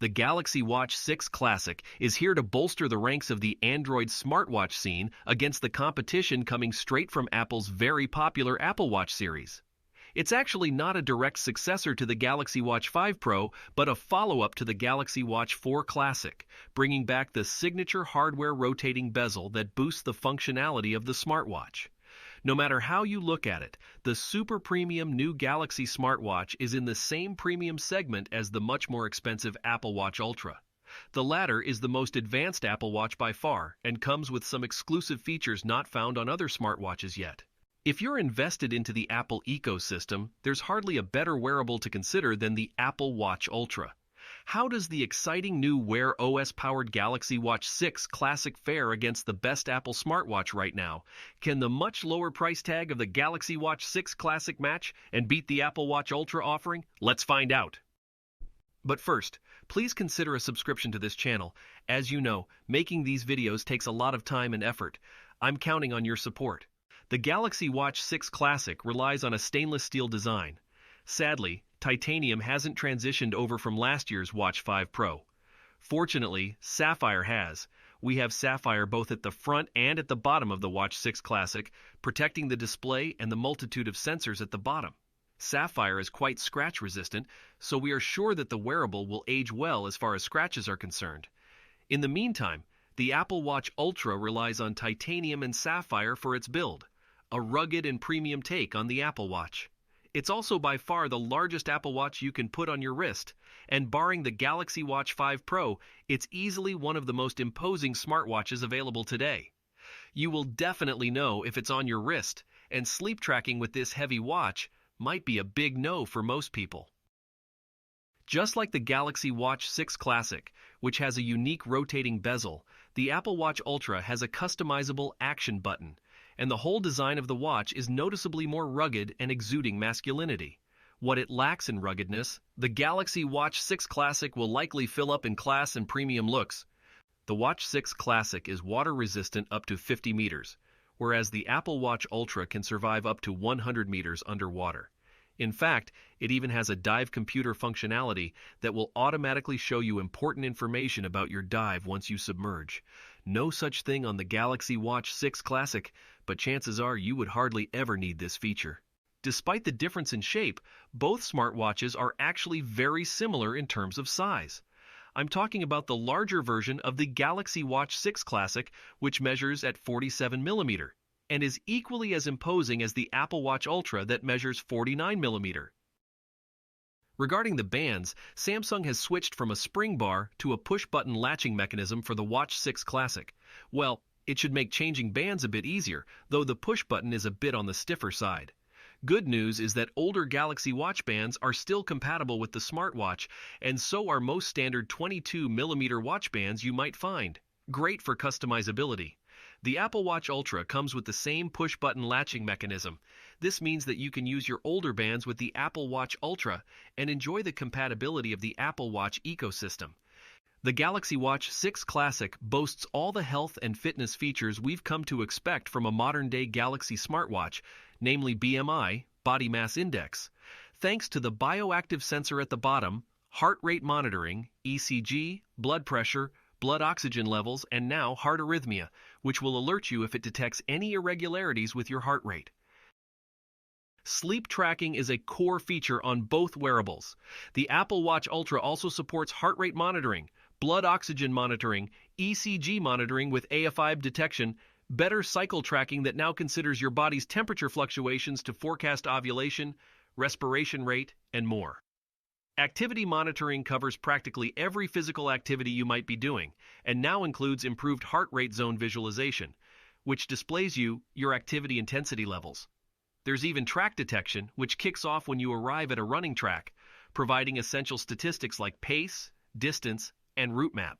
the Galaxy Watch 6 Classic is here to bolster the ranks of the Android smartwatch scene against the competition coming straight from Apple's very popular Apple Watch series. It's actually not a direct successor to the Galaxy Watch 5 Pro, but a follow-up to the Galaxy Watch 4 Classic, bringing back the signature hardware rotating bezel that boosts the functionality of the smartwatch. No matter how you look at it, the super premium new Galaxy smartwatch is in the same premium segment as the much more expensive Apple Watch Ultra. The latter is the most advanced Apple Watch by far and comes with some exclusive features not found on other smartwatches yet. If you're invested into the Apple ecosystem, there's hardly a better wearable to consider than the Apple Watch Ultra. How does the exciting new Wear OS-powered Galaxy Watch 6 Classic fare against the best Apple smartwatch right now? Can the much lower price tag of the Galaxy Watch 6 Classic match and beat the Apple Watch Ultra offering? Let's find out. But first, please consider a subscription to this channel. As you know, making these videos takes a lot of time and effort. I'm counting on your support. The Galaxy Watch 6 Classic relies on a stainless steel design. Sadly, titanium hasn't transitioned over from last year's Watch 5 Pro. Fortunately, sapphire has. We have sapphire both at the front and at the bottom of the Watch 6 Classic, protecting the display and the multitude of sensors at the bottom. Sapphire is quite scratch resistant, so we are sure that the wearable will age well as far as scratches are concerned. In the meantime, the Apple Watch Ultra relies on titanium and sapphire for its build, a rugged and premium take on the Apple Watch. It's also by far the largest Apple Watch you can put on your wrist, and barring the Galaxy Watch 5 Pro, it's easily one of the most imposing smartwatches available today. You will definitely know if it's on your wrist, and sleep tracking with this heavy watch might be a big no for most people. Just like the Galaxy Watch 6 Classic, which has a unique rotating bezel, the Apple Watch Ultra has a customizable action button, and the whole design of the watch is noticeably more rugged and exuding masculinity. What it lacks in ruggedness, the Galaxy Watch 6 Classic will likely fill up in class and premium looks. The Watch 6 Classic is water-resistant up to 50 meters, whereas the Apple Watch Ultra can survive up to 100 meters underwater. In fact, it even has a dive computer functionality that will automatically show you important information about your dive once you submerge. No such thing on the Galaxy Watch 6 Classic, but chances are you would hardly ever need this feature. Despite the difference in shape, both smartwatches are actually very similar in terms of size. I'm talking about the larger version of the Galaxy Watch 6 Classic, which measures at 47 millimeter. And is equally as imposing as the Apple Watch Ultra that measures 49 millimeter. Regarding the bands, Samsung has switched from a spring bar to a push-button latching mechanism for the Watch 6 Classic. Well, it should make changing bands a bit easier, though the push button is a bit on the stiffer side. Good news is that older Galaxy Watch bands are still compatible with the smartwatch, and so are most standard 22 millimeter watch bands you might find. Great for customizability. The Apple Watch Ultra comes with the same push-button latching mechanism. This means that you can use your older bands with the Apple Watch Ultra and enjoy the compatibility of the Apple Watch ecosystem. The Galaxy Watch 6 Classic boasts all the health and fitness features we've come to expect from a modern-day Galaxy smartwatch, namely BMI, body mass index. Thanks to the bioactive sensor at the bottom, heart rate monitoring, ECG, blood pressure, blood oxygen levels, and now heart arrhythmia, which will alert you if it detects any irregularities with your heart rate. Sleep tracking is a core feature on both wearables. The Apple Watch Ultra also supports heart rate monitoring, blood oxygen monitoring, ECG monitoring with AFib detection, better cycle tracking that now considers your body's temperature fluctuations to forecast ovulation, respiration rate, and more. Activity monitoring covers practically every physical activity you might be doing, and now includes improved heart rate zone visualization, which displays you your activity intensity levels. There's even track detection, which kicks off when you arrive at a running track, providing essential statistics like pace, distance, and route map.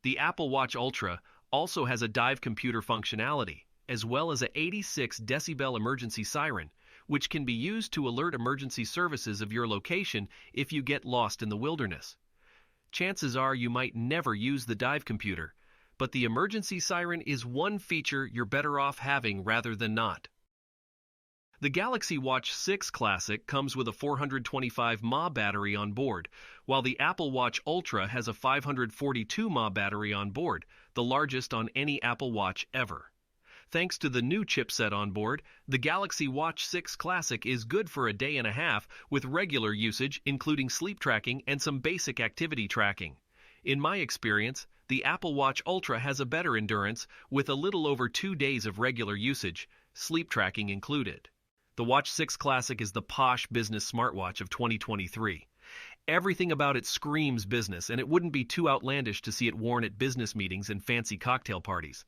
The Apple Watch Ultra also has a dive computer functionality, as well as an 86 decibel emergency siren, which can be used to alert emergency services of your location if you get lost in the wilderness. Chances are you might never use the dive computer, but the emergency siren is one feature you're better off having rather than not. The Galaxy Watch 6 Classic comes with a 425 mAh battery on board, while the Apple Watch Ultra has a 542 mAh battery on board, the largest on any Apple Watch ever. Thanks to the new chipset on board, the Galaxy Watch 6 Classic is good for a day and a half with regular usage, including sleep tracking and some basic activity tracking. In my experience, the Apple Watch Ultra has a better endurance with a little over 2 days of regular usage, sleep tracking included. The Watch 6 Classic is the posh business smartwatch of 2023. Everything about it screams business, and it wouldn't be too outlandish to see it worn at business meetings and fancy cocktail parties.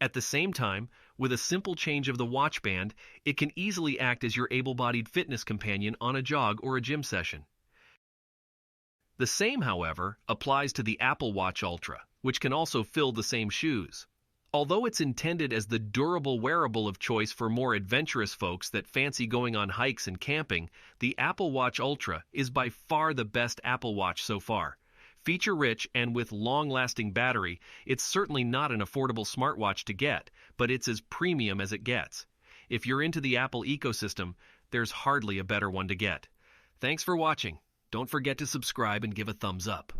At the same time, with a simple change of the watch band, it can easily act as your able-bodied fitness companion on a jog or a gym session. The same, however, applies to the Apple Watch Ultra, which can also fill the same shoes. Although it's intended as the durable wearable of choice for more adventurous folks that fancy going on hikes and camping, the Apple Watch Ultra is by far the best Apple Watch so far. Feature-rich and with long-lasting battery, it's certainly not an affordable smartwatch to get, but it's as premium as it gets. If you're into the Apple ecosystem, there's hardly a better one to get. Thanks for watching. Don't forget to subscribe and give a thumbs up.